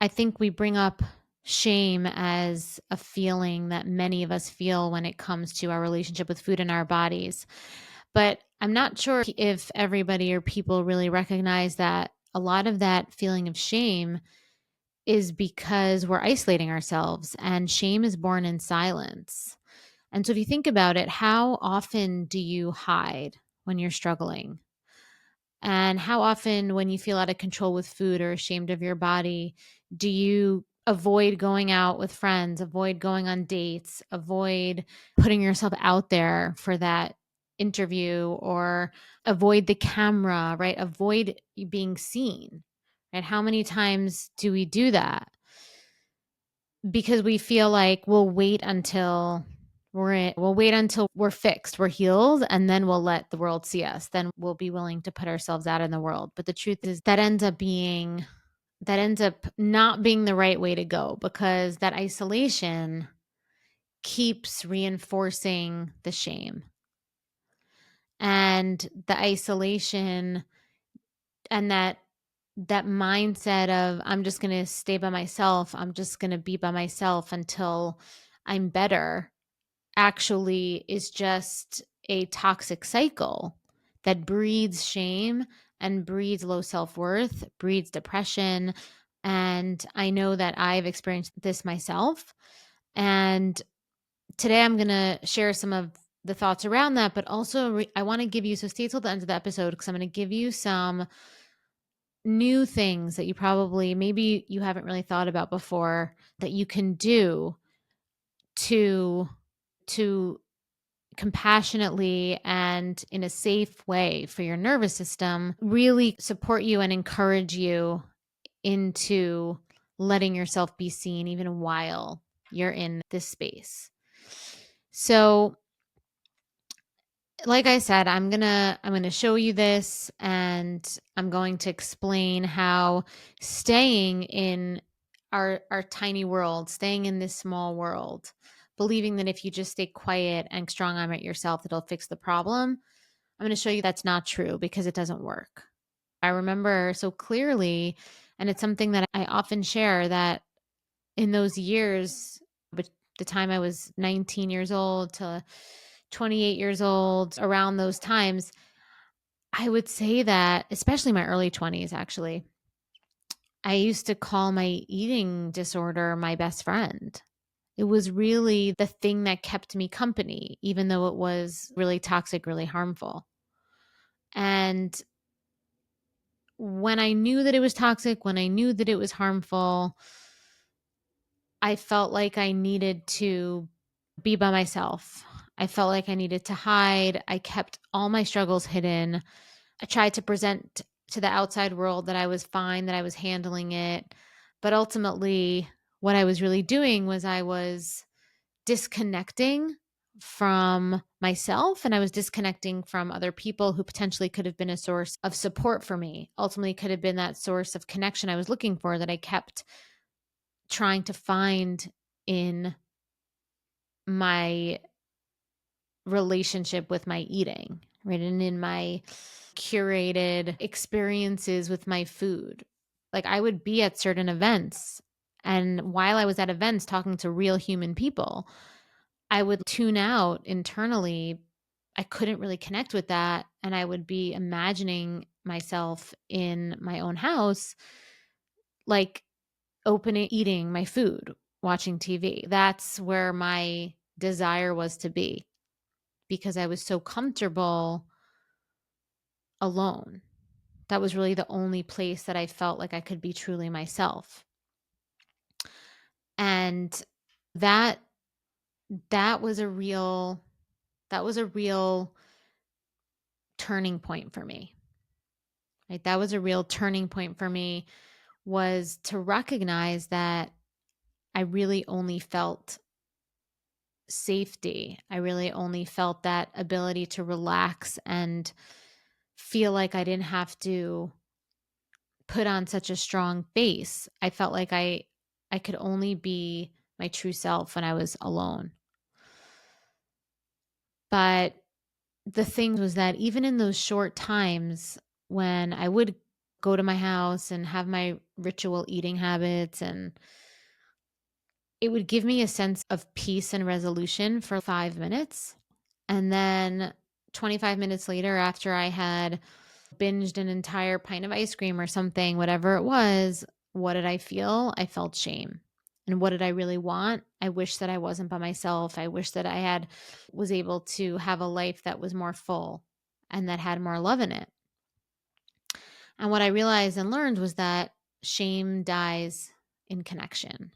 I think we bring up shame as a feeling that many of us feel when it comes to our relationship with food and our bodies. But I'm not sure if everybody or people really recognize that a lot of that feeling of shame is because we're isolating ourselves, and shame is born in silence. And so if you think about it, how often do you hide when you're struggling? And how often, when you feel out of control with food or ashamed of your body, do you avoid going out with friends, avoid going on dates, avoid putting yourself out there for that interview, or avoid the camera, right? Avoid you being seen, right? How many times do we do that? Because we feel like we'll wait until we're fixed, we're healed, and then we'll let the world see us. Then we'll be willing to put ourselves out in the world. But the truth is that ends up not being the right way to go, because that isolation keeps reinforcing the shame. And the isolation and that mindset of, I'm just going to stay by myself, I'm just going to be by myself until I'm better, actually is just a toxic cycle that breeds shame and breeds low self-worth, breeds depression. And I know that I've experienced this myself. And today I'm going to share some of the thoughts around that, but also I want to give you, so stay till the end of the episode, because I'm going to give you some new things that you probably, maybe you haven't really thought about before, that you can do to to compassionately and in a safe way for your nervous system really support you and encourage you into letting yourself be seen even while you're in this space. So, like I said, I'm going to show you this, and I'm going to explain how staying in our tiny world, staying in this small world, believing that if you just stay quiet and strong arm it yourself, it'll fix the problem. I'm going to show you that's not true, because it doesn't work. I remember so clearly, and it's something that I often share, that in those years, but the time I was 19 years old to 28 years old, around those times, I would say that, especially my early 20s, actually, I used to call my eating disorder my best friend. It was really the thing that kept me company, even though it was really toxic, really harmful. And when I knew that it was toxic, when I knew that it was harmful, I felt like I needed to be by myself. I felt like I needed to hide. I kept all my struggles hidden. I tried to present to the outside world that I was fine, that I was handling it. But ultimately, what I was really doing was I was disconnecting from myself, and I was disconnecting from other people who potentially could have been a source of support for me. Ultimately, could have been that source of connection I was looking for, that I kept trying to find in my relationship with my eating, right? And in my curated experiences with my food. Like, I would be at certain events, and while I was at events talking to real human people, I would tune out internally. I couldn't really connect with that. And I would be imagining myself in my own house, like opening, eating my food, watching TV. That's where my desire was to be, because I was so comfortable alone. That was really the only place that I felt like I could be truly myself. And that that was a real that was a real turning point for me. Right? That was a real turning point for me, was to recognize that I really only felt safety. I really only felt that ability to relax and feel like I didn't have to put on such a strong face. I felt like I could only be my true self when I was alone. But the thing was that even in those short times when I would go to my house and have my ritual eating habits, and it would give me a sense of peace and resolution for 5 minutes. And then 25 minutes later, after I had binged an entire pint of ice cream or something, whatever it was, what did I feel? I felt shame. And what did I really want? I wish that I wasn't by myself. I wish that I had was able to have a life that was more full and that had more love in it. And what I realized and learned was that shame dies in connection.